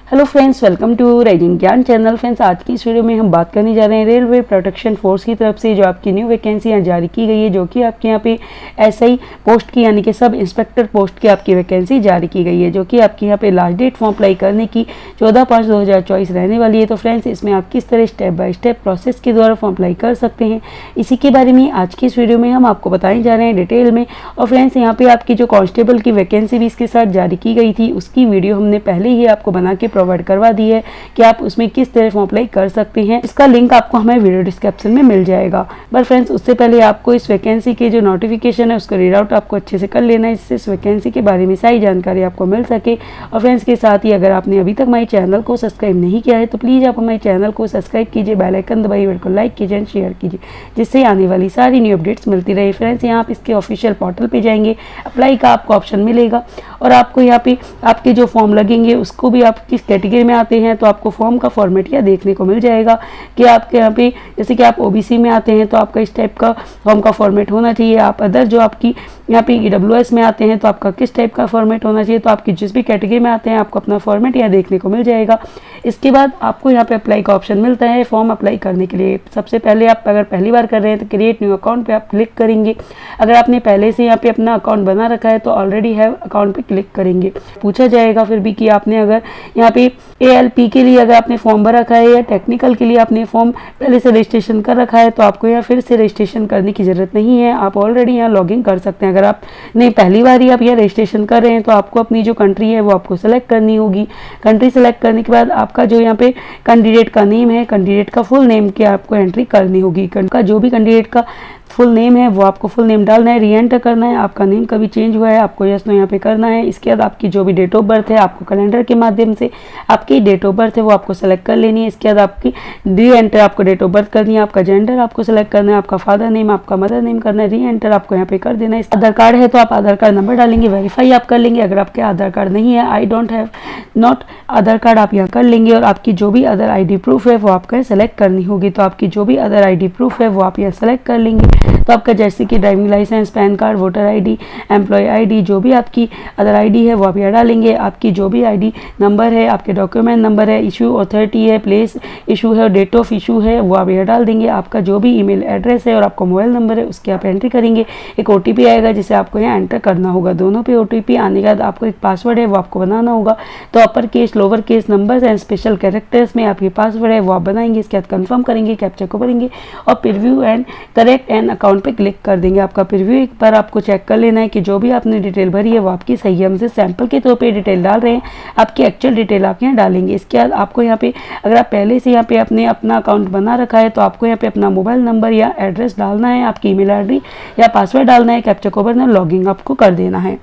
Hello friends, welcome to Rising Gyan channel. Friends, आज की इस वीडियो में हम बात करने जा रहे हैं रेलवे प्रोटेक्शन फोर्स की तरफ से जो आपकी न्यू वैकेंसी यहाँ जारी की गई है, जो कि आपके यहाँ पे एसआई पोस्ट की यानी कि सब इंस्पेक्टर पोस्ट की आपकी वैकेंसी जारी की गई है, जो कि आपके यहाँ पे लास्ट डेट फॉर्म अप्लाई करने की 14/5/2024 रहने वाली है। तो फ्रेंड्स, इसमें आप किस तरह स्टेप बाय स्टेप प्रोसेस के द्वारा फॉर्म अप्लाई कर सकते हैं, इसी के बारे में आज की इस वीडियो में हम आपको बताने जा रहे हैं डिटेल में। और फ्रेंड्स, यहाँ पे आपकी जो कांस्टेबल की वैकेंसी भी इसके साथ जारी की गई थी, उसकी वीडियो हमने पहले ही आपको बना के प्रोवाइड करवा दी है कि आप उसमें किस तरह फॉर्म अप्लाई कर सकते हैं। इसका लिंक आपको हमें वीडियो डिस्क्रिप्शन में मिल जाएगा। बट फ्रेंड्स, उससे पहले आपको इस वैकेंसी के जो नोटिफिकेशन है उसको रीड आउट आपको अच्छे से कर लेना है, जिससे इस वैकेंसी के बारे में सारी जानकारी आपको मिल सके। और फ्रेंड्स, के साथ ही अगर आपने अभी तक हमारे चैनल को सब्सक्राइब नहीं किया है तो प्लीज़ आप हमारे चैनल को सब्सक्राइब कीजिए, बेल आइकन दबाइए, वीडियो को लाइक कीजिए एंड शेयर कीजिए, जिससे आने वाली सारी न्यू अपडेट्स मिलती रहे। फ्रेंड्स, यहाँ आप इसके ऑफिशियल पोर्टल पे जाएंगे, अप्लाई का आपको ऑप्शन मिलेगा और आपको यहाँ पे आपके जो फॉर्म लगेंगे उसको भी आप किस कैटेगरी में आते हैं तो आपको फॉर्म का फॉर्मेट यह देखने को मिल जाएगा कि आपके यहाँ पे जैसे कि आप ओबीसी में आते हैं तो आपका इस टाइप का फॉर्म का फॉर्मेट होना चाहिए। आप अदर जो आपकी यहाँ पे ईडब्ल्यूएस में आते हैं तो आपका किस टाइप का फॉर्मेट होना चाहिए। तो आपकी जिस भी कैटेगरी में आते हैं आपको अपना फॉर्मेट यहाँ देखने को मिल जाएगा। इसके बाद आपको यहाँ पे अप्लाई का ऑप्शन मिलता है फॉर्म अप्लाई करने के लिए। सबसे पहले आप अगर पहली बार कर रहे हैं तो क्रिएट न्यू अकाउंट पे आप क्लिक करेंगे। अगर आपने पहले से यहाँ पे अपना अकाउंट बना रखा है तो ऑलरेडी हैव अकाउंट पे क्लिक करेंगे। पूछा जाएगा फिर भी कि आपने अगर यहाँ पे एएलपी के लिए अगर आपने फॉर्म भर रखा है या टेक्निकल के लिए आपने फॉर्म पहले से रजिस्ट्रेशन कर रखा है तो आपको यहाँ फिर से रजिस्ट्रेशन करने की ज़रूरत नहीं है, आप ऑलरेडी यहाँ लॉगिन कर सकते हैं। अगर आप नहीं पहली बार ही आप यहाँ रजिस्ट्रेशन कर रहे हैं तो आपको अपनी जो कंट्री है वो आपको सेलेक्ट करनी होगी। कंट्री सेलेक्ट करने के बाद आपका जो यहाँ पे कैंडिडेट का नेम है, कैंडिडेट का फुल नेम की आपको एंट्री करनी होगी। का जो भी कैंडिडेट का फुल नेम है वो आपको फुल नेम डालना है, री एंटर करना है। आपका नेम कभी चेंज हुआ है आपको यस नो यहाँ पे करना है। इसके बाद आपकी जो भी डेट ऑफ बर्थ है आपको कैलेंडर के माध्यम से आपकी डेट ऑफ बर्थ है वो आपको सेलेक्ट कर लेनी है। इसके बाद आपकी री एंटर आपको डेट ऑफ बर्थ करनी है, आपका जेंडर आपको सेलेक्ट करना है, आपका फादर नेम आपका मदर नेम करना है, री एंटर आपको यहाँ पे कर देना है। आधार कार्ड है तो आप आधार कार्ड नंबर डालेंगे, वेरीफाई आप कर लेंगे। अगर आपके आधार कार्ड नहीं है, I don't have not Aadhaar card, आप यहाँ कर लेंगे। और आपकी जो भी अदर आईडी प्रूफ है वो आपका सेलेक्ट करनी होगी। तो आपकी जो भी अदर आईडी प्रूफ है वो आप यहाँ सेलेक्ट कर लेंगे। तो आपका जैसे कि driving licence, PAN card, voter ID, employee ID, जो भी आपकी अदर आईडी है वो आप यहाँ डालेंगे। आपकी जो भी आईडी नंबर है, आपके डॉक्यूमेंट नंबर है, इशू अथॉरिटी है, प्लेस इशू है और डेट ऑफ इशू है वो आप यहाँ डाल देंगे। आपका जो भी ईमेल एड्रेस है और आपका मोबाइल नंबर है उसकी आप एंट्री करेंगे। एक ओटीपी आएगा जिसे आपको यहाँ एंटर करना होगा। दोनों पे ओटीपी आने के बाद आपको एक पासवर्ड है वो आपको बनाना होगा। तो upper case, lower case, numbers and special characters में आपके पासवर्ड है वो आप बनाएंगे। इसके बाद कंफर्म करेंगे, कैप्चा को भरेंगे और preview and correct and account पे क्लिक कर देंगे। आपका प्रीव्यू एक बार आपको चेक कर लेना है कि जो भी आपने डिटेल भरी है वो आपकी सही है। हम से सैंपल के तौर पे डिटेल डाल रहे हैं, आपकी एक्चुअल डिटेल आप यहाँ डालेंगे। इसके बाद आपको यहाँ पे अगर आप पहले से यहाँ पे अपने अपना अकाउंट बना रखा है तो आपको यहाँ पे अपना मोबाइल नंबर या एड्रेस डालना है, आपकी ईमेल आईडी या पासवर्ड डालना है, कैप्चा को भरना, लॉगिंग आपको कर देना है।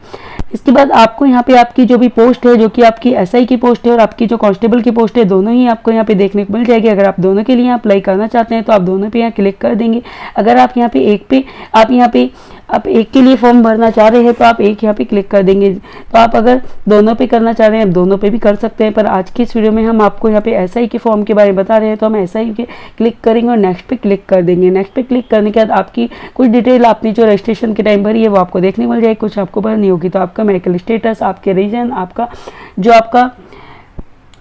इसके बाद आपको यहाँ पे आपकी जो भी पोस्ट है, जो कि आपकी एसआई की पोस्ट है और आपकी जो कांस्टेबल की पोस्ट है, दोनों ही आपको यहाँ पे देखने को मिल जाएगी। अगर आप दोनों के लिए अप्लाई करना चाहते हैं तो आप दोनों पे यहाँ क्लिक कर देंगे। अगर आप यहाँ पे आप एक के लिए फॉर्म भरना चाह रहे हैं तो आप एक यहाँ पे क्लिक कर देंगे। तो आप अगर दोनों पे करना चाह रहे हैं दोनों पे भी कर सकते हैं, पर आज की इस वीडियो में हम आपको यहाँ पे एसआई के फॉर्म के बारे में बता रहे हैं तो हम एसआई के क्लिक करेंगे और नेक्स्ट पे क्लिक कर देंगे। नेक्स्ट पे क्लिक करने के बाद आपकी कुछ डिटेल आपने जो रजिस्ट्रेशन के टाइम भरी है वो आपको देखने मिल जाएगी, कुछ आपको भरनी होगी। तो आपका मेडिकल स्टेटस, आपके रीजन, आपका जो आपका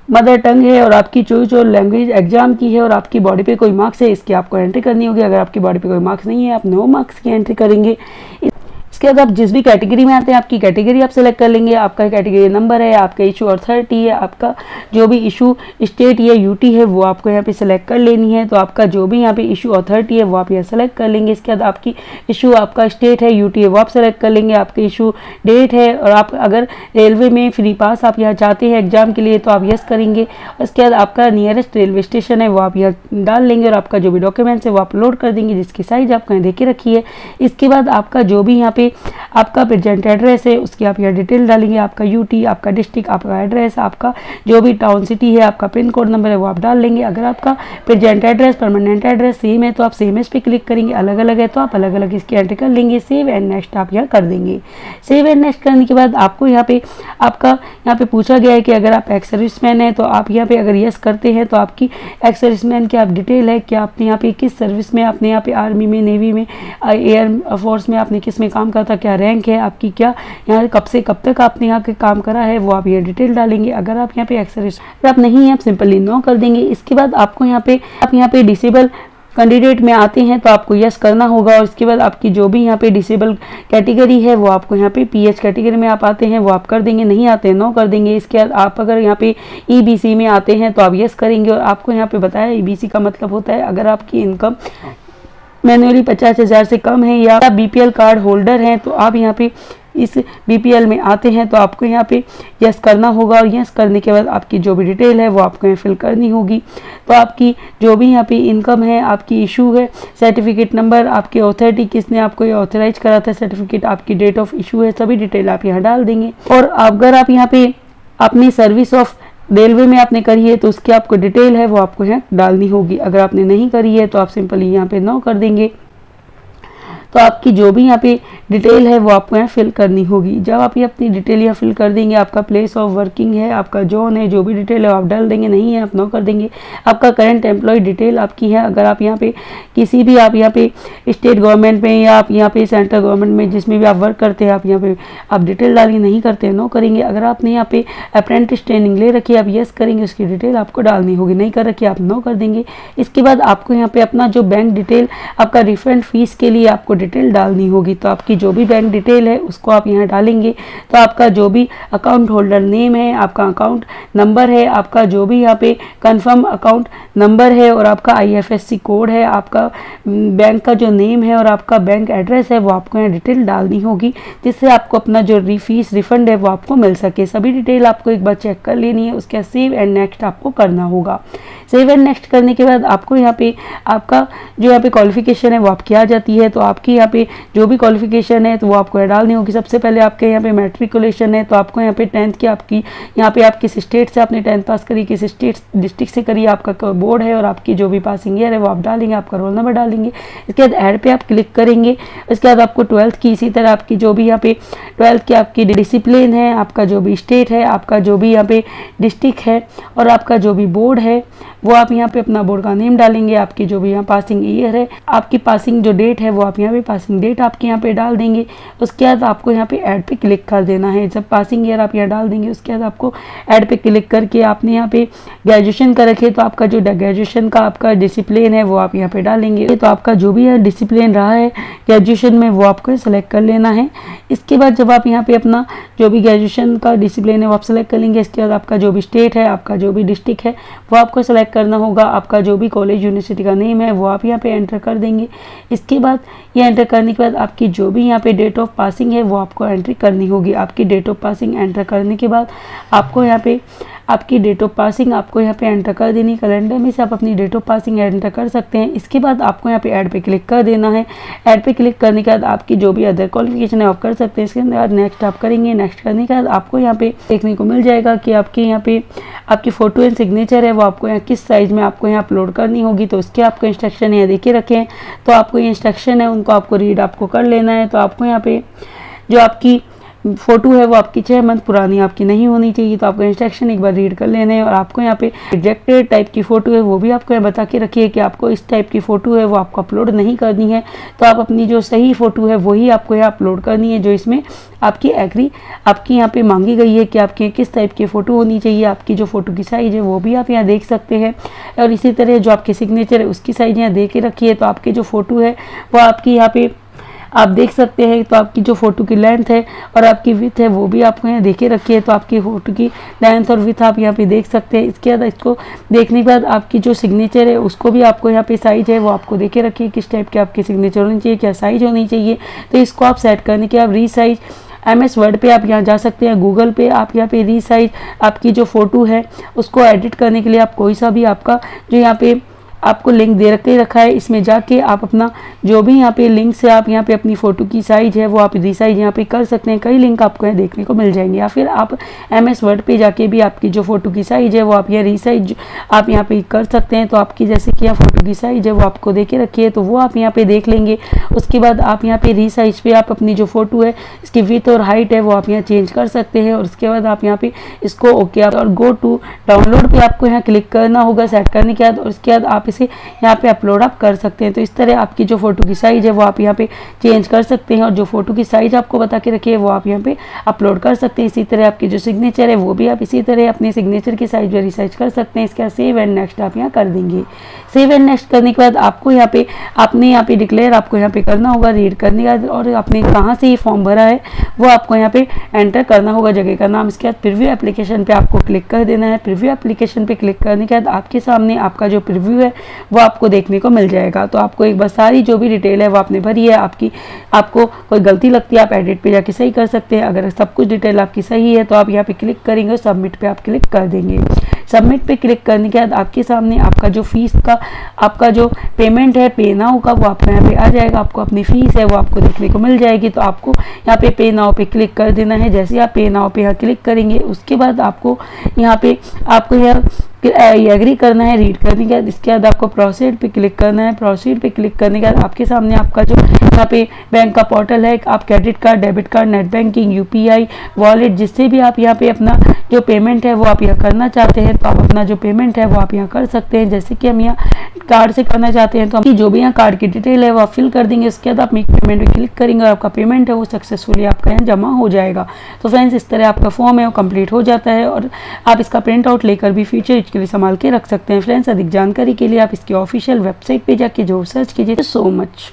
मदर टंग है और आपकी जो लैंग्वेज एग्जाम की है और आपकी बॉडी पे कोई मार्क्स है इसकी आपको एंट्री करनी होगी। अगर आपकी बॉडी पे कोई मार्क्स नहीं है आप नो मार्क्स की एंट्री करेंगे। इसके बाद आप जिस भी कैटेगरी में आते हैं आपकी कैटेगरी आप सेलेक्ट कर लेंगे। आपका कैटेगरी नंबर है, आपका इशू अथॉरिटी है, आपका जो भी इशू स्टेट या यूटी है वो आपको यहाँ पे सेलेक्ट कर लेनी है। तो आपका जो भी यहाँ पे इशू अथॉरिटी है वो आप यहाँ सेलेक्ट कर लेंगे। इसके बाद आपकी इशू आपका स्टेट है, यूटी है वो आप सेलेक्ट कर लेंगे। आपके इशू डेट है और आप अगर रेलवे में फ्री पास आप यहाँ चाहते हैं एग्जाम के लिए तो आप यस करेंगे। इसके बाद आपका नियरेस्ट रेलवे स्टेशन है वो आप यहाँ डाल लेंगे और आपका जो भी डॉक्यूमेंट्स है वो अपलोड कर देंगे, जिसकी साइज आपको यहाँ देखे रखी है। इसके बाद आपका जो भी यहाँ पे आपका प्रेजेंट एड्रेस है उसकी आप यहाँ डिटेल डालेंगे। आपका यूटी, आपका डिस्ट्रिक्ट, आपका एड्रेस, आपका जो भी टाउन सिटी है, आपका पिन कोड नंबर है वो आप डाल लेंगे। अगर आपका present address, permanent address same है तो आप सेम एस पे क्लिक करेंगे, अलग अलग है तो आप अलग अलग इसकी एंट्री कर लेंगे। सेव एंड नेक्स्ट आप यहाँ कर देंगे। सेव एंड नेक्स्ट करने के बाद आपको यहाँ पे यहाँ पे पूछा गया है कि अगर आप एक्स सर्विसमैन है तो आप यहाँ पे अगर यस करते हैं तो आपकी एक्स सर्विसमैन की आप डिटेल है कि आपने यहाँ पे किस सर्विस में, आपने यहाँ पे आर्मी में, नेवी में, एयर फोर्स में आपने किस में काम का था, क्या रैंक है आपकी, क्या यहाँ कब से कब तक आपने यहाँ के काम करा है, वो आप ये डिटेल डालेंगे। अगर आप यहाँ पे एक्सर्विस आप नहीं है, आप सिंपली नो कर देंगे। इसके बाद आपको यहाँ पे डिसेबल कैंडिडेट में आते हैं तो आपको यस करना होगा, और इसके बाद आपकी जो भी यहाँ पे डिसेबल कैटेगरी है वो आपको यहाँ पे पीएच कैटेगरी में आप आते हैं वो आप कर देंगे, नहीं आते हैं नो कर देंगे। इसके बाद आप अगर यहाँ पे ईबीसी में आते हैं तो आप यस करेंगे, और आपको यहाँ पे बताया ईबीसी का मतलब होता है अगर आपकी इनकम मैन्युअली 50,000 से कम है या आप बीपीएल कार्ड होल्डर हैं तो आप यहाँ पे इस बीपीएल में आते हैं तो आपको यहाँ पे यस करना होगा, और यस करने के बाद आपकी जो भी डिटेल है वो आपको यहाँ फिल करनी होगी। तो आपकी जो भी यहाँ पे इनकम है, आपकी इशू है, सर्टिफिकेट नंबर, आपकी अथॉरिटी किसने आपको ये ऑथराइज करा था सर्टिफिकेट, आपकी डेट ऑफ इशू है, सभी डिटेल आप यहाँ डाल देंगे। और अगर आप यहाँ पे अपनी सर्विस ऑफ रेलवे में आपने करी है तो उसकी आपको डिटेल है वो आपको यहाँ डालनी होगी। अगर आपने नहीं करी है तो आप सिंपली यहाँ पे नो कर देंगे। तो आपकी जो भी यहाँ पे डिटेल है वो आपको यहाँ फिल करनी होगी। जब आप ये अपनी डिटेल यहाँ फिल कर देंगे, आपका प्लेस ऑफ वर्किंग है, आपका जोन है, जो भी डिटेल है आप डाल देंगे, नहीं है आप नो कर देंगे। आपका करंट एम्प्लॉय डिटेल आपकी है, अगर आप यहाँ पे किसी भी आप यहाँ पे स्टेट गवर्नमेंट में या आप यहाँ पे सेंट्रल गवर्नमेंट में जिसमें भी आप वर्क करते हैं आप यहाँ पे आप डिटेल डालेंगे, नहीं करते हैं नो करेंगे। अगर आपने यहाँ पे अप्रेंटिस ट्रेनिंग ले रखी है आप यस करेंगे, उसकी डिटेल आपको डालनी होगी, नहीं कर रखी आप नो कर देंगे। इसके बाद आपको यहाँ पे अपना जो बैंक डिटेल आपका रिफंड फीस के लिए आपको डिटेल डालनी होगी। तो आपकी जो भी बैंक डिटेल है उसको आप यहाँ डालेंगे। तो आपका जो भी अकाउंट होल्डर नेम है, आपका अकाउंट नंबर है, आपका जो भी यहाँ पे कंफर्म अकाउंट नंबर है, और आपका आईएफएससी कोड है, आपका बैंक का जो नेम है और आपका बैंक एड्रेस है वो आपको यहाँ डिटेल डालनी होगी, जिससे आपको अपना जो फीस रिफंड है वो आपको मिल सके। सभी डिटेल आपको एक बार चेक कर लेनी है, उसके बाद सेव एंड नेक्स्ट आपको करना होगा। सेव एंड नेक्स्ट करने के बाद आपको यहाँ पे आपका जो यहाँ पे क्वालिफिकेशन है वो आपकी आ जाती है। तो आपकी यहाँ पे जो भी क्वालिफिकेशन है तो वो आपको डालनी होगी। सबसे पहले आपके यहाँ पे मैट्रिकुलेशन है, तो आपको यहाँ पे 10th की आपकी यहाँ पे आप किस स्टेट से आपने 10th पास करी, किस स्टेट डिस्ट्रिक्ट से करी, आपका बोर्ड है, और आपकी जो भी पासिंग ईयर है वो आप डालेंगे, आपका रोल नंबर डालेंगे। इसके बाद ऐड पे आप क्लिक करेंगे। इसके बाद आपको 12th की इसी तरह आपकी जो भी यहाँ पे 12th की आपकी डिसिप्लिन है, आपका जो भी स्टेट है, आपका जो भी यहाँ पे डिस्ट्रिक्ट है, और आपका जो भी बोर्ड है वो आप यहाँ पे अपना बोर्ड का नेम डालेंगे। आपकी जो भी यहाँ पासिंग ईयर है, आपकी पासिंग जो डेट है वो आप यहाँ पे पासिंग डेट आपके यहाँ पे डाल देंगे। उसके बाद आपको यहाँ पे ऐड पे क्लिक कर देना है। जब पासिंग ईयर आप यहाँ डाल देंगे उसके बाद आपको ऐड पे क्लिक करके आपने यहाँ पे ग्रेजुएशन कर रखे तो आपका जो ग्रेजुएशन का आपका डिसिप्लिन है वो आप यहाँ पे डालेंगे। तो आपका जो भी डिसिप्लिन रहा है ग्रेजुएशन में वो आपको सेलेक्ट कर लेना है। इसके बाद जब आप यहाँ पे अपना जो भी ग्रेजुएशन का डिसिप्लिन है वो आप सेलेक्ट कर लेंगे। इसके बाद आपका जो भी स्टेट है, आपका जो भी डिस्ट्रिक्ट है वो आपको सेलेक्ट करना होगा। आपका जो भी कॉलेज यूनिवर्सिटी का नेम है वो आप यहाँ पे एंटर कर देंगे। इसके बाद ये एंटर करने के बाद आपकी जो भी यहाँ पे डेट ऑफ पासिंग है वो आपको एंट्री करनी होगी। आपकी डेट ऑफ पासिंग एंटर करने के बाद आपको यहाँ पे आपकी डेट ऑफ पासिंग आपको यहाँ पे एंटर कर देनी। कैलेंडर में से आप अपनी डेट ऑफ पासिंग एंटर कर सकते हैं। इसके बाद आपको यहाँ पे ऐड पे क्लिक कर देना है। ऐड पे क्लिक करने के बाद आपकी जो भी अदर क्वालिफिकेशन है आप कर सकते हैं। इसके बाद नेक्स्ट आप करेंगे। नेक्स्ट करने के बाद आपको यहाँ पे देखने को मिल जाएगा कि आपके यहाँ पे आपकी फ़ोटो एंड सिग्नेचर है वो आपको यहाँ किस साइज़ में आपको यहाँ अपलोड करनी होगी। तो उसके आपको इंस्ट्रक्शन यहाँ देखे रखे हैं, तो आपको ये इंस्ट्रक्शन है उनको आपको रीड आपको कर लेना है। तो आपको यहाँ पे जो आपकी फ़ोटो है वो आपकी 6 मंथ पुरानी आपकी नहीं होनी चाहिए। तो आपको इंस्ट्रक्शन एक बार रीड कर लेने हैं। और आपको यहाँ पे रिजेक्टेड टाइप की फ़ोटो है वो भी आपको यहाँ बता के रखिए कि आपको इस टाइप की फ़ोटो है वो आपको अपलोड नहीं करनी है। तो आप अपनी जो सही फ़ोटो है वही आपको यहाँ अपलोड करनी है, जो इसमें आपकी एग्री आपकी यहाँ पे मांगी गई है कि आपके किस टाइप की फ़ोटो होनी चाहिए। आपकी जो फ़ोटो की साइज़ है वो भी आप यहाँ देख सकते हैं। और इसी तरह जो आपके सिग्नेचर है उसकी साइज़ यहाँ दे के रखिए। तो आपकी जो फ़ोटो है वो आपकी यहाँ पे आप देख सकते हैं। तो आपकी जो फ़ोटो की लेंथ है और आपकी विथ है वो भी आपको यहाँ देखे रखिए। तो आपकी फ़ोटो की लेंथ और विथ आप यहाँ पे देख सकते हैं। इसके बाद इसको देखने के बाद आपकी जो सिग्नेचर है उसको भी आपको यहाँ पे साइज़ है वो आपको देखे रखिए किस टाइप की आपकी सिग्नेचर होनी चाहिए, क्या साइज़ होनी चाहिए। तो इसको आप सेट करने के आप रीसाइज MS वर्ड पे आप यहाँ जा सकते हैं। गूगल पे आप यहाँ पे रीसाइज आपकी जो फ़ोटो है उसको एडिट करने के लिए आप कोई सा भी आपका जो यहाँ पे आपको लिंक दे रखा है इसमें जाके आप अपना जो भी यहाँ पे लिंक से आप यहाँ पे अपनी फ़ोटो की साइज़ है वो आप रीसाइज यहाँ पे कर सकते हैं। कई लिंक आपको यहाँ देखने को मिल जाएंगे। या फिर आप MS वर्ड पे जाके भी आपकी जो फ़ोटो की साइज़ है वो आप यहाँ रीसाइज आप यहाँ पे कर सकते हैं। तो आपकी जैसे कि यहाँ फ़ोटो की साइज़ है वो आपको देखे रखिए तो वो आप यहाँ पे देख लेंगे। उसके बाद आप यहाँ पे रीसाइज पे आप अपनी जो फ़ोटो है इसकी विथ और हाइट है वो आप यहाँ चेंज कर सकते हैं। और उसके बाद आप यहाँ पे इसको ओके और गो टू डाउनलोड पे आपको यहाँ क्लिक करना होगा सेट करने के बाद। और उसके बाद आप से यहाँ पे अपलोड आप कर सकते हैं। तो इस तरह आपकी जो फ़ोटो की साइज़ है वो आप यहाँ पे चेंज कर सकते हैं और जो फ़ोटो की साइज़ आपको बता के रखी है वो आप यहाँ पे अपलोड कर सकते हैं। इसी तरह आपकी जो सिग्नेचर है वो भी आप इसी तरह अपने सिग्नेचर की साइज़ वेरी साइज कर सकते हैं। इसके बाद सेव एंड नेक्स्ट आप यहाँ कर देंगे। सेव एंड नेक्स्ट करने के बाद आपको यहाँ पे आपने यहाँ पे डिक्लेयर आपको यहाँ पे करना होगा रीड करने के बाद, और आपने कहाँ से ये फॉर्म भरा है वो आपको यहाँ पे एंटर करना होगा, जगह का नाम। इसके बाद प्रीव्यू एप्लीकेशन पे आपको क्लिक कर देना है। प्रीव्यू एप्लीकेशन पे क्लिक करने के बाद आपके सामने आपका जो प्रीव्यू है वो आपको देखने को मिल जाएगा। तो आपको एक बार सारी जो भी डिटेल है वो आपने भरी है, आपको कोई गलती लगती है आप एडिट पे जाके सही कर सकते हैं। अगर सब कुछ डिटेल आपकी सही है तो आप यहाँ पे क्लिक करेंगे और सबमिट पे आप क्लिक कर देंगे। सबमिट पे क्लिक करने के बाद आपके सामने आपका जो फीस का आपका जो पेमेंट है पे नाउ का वो आपका यहाँ पे आ जाएगा। आपको अपनी फीस है वो आपको देखने को मिल जाएगी। तो आपको यहाँ पे नाउ पे क्लिक कर देना है। जैसे आप पे नाउ पे यहाँ क्लिक करेंगे उसके बाद आपको यहाँ एग्री करना है रीड करने के बाद। इसके बाद आपको प्रोसीड पे क्लिक करना है। प्रोसीड पे क्लिक करने के बाद आपके सामने आपका जो यहाँ पे बैंक का पोर्टल है, आप credit card, debit card, net banking, UPI, wallet, जिससे भी आप यहाँ पे अपना जो पेमेंट है वो आप यहाँ करना चाहते हैं तो आप अपना जो पेमेंट है वो आप यहाँ कर सकते हैं। जैसे कि हम यहाँ कार्ड से करना चाहते हैं तो हम जो भी यहाँ कार्ड की डिटेल है वो आप फिल कर देंगे। उसके बाद आप मेक पेमेंट पे क्लिक करेंगे और आपका पेमेंट है वो सक्सेसफुली आपका यहाँ जमा हो जाएगा। तो फ्रेंड्स इस तरह आपका फॉर्म है वो कंप्लीट हो जाता है और आप इसका प्रिंट आउट लेकर भी फ्यूचर के लिए संभाल के रख सकते हैं। फ्रेंड्स अधिक जानकारी के लिए आप इसकी ऑफिशियल वेबसाइट पे जाके जो सर्च कीजिए। So much.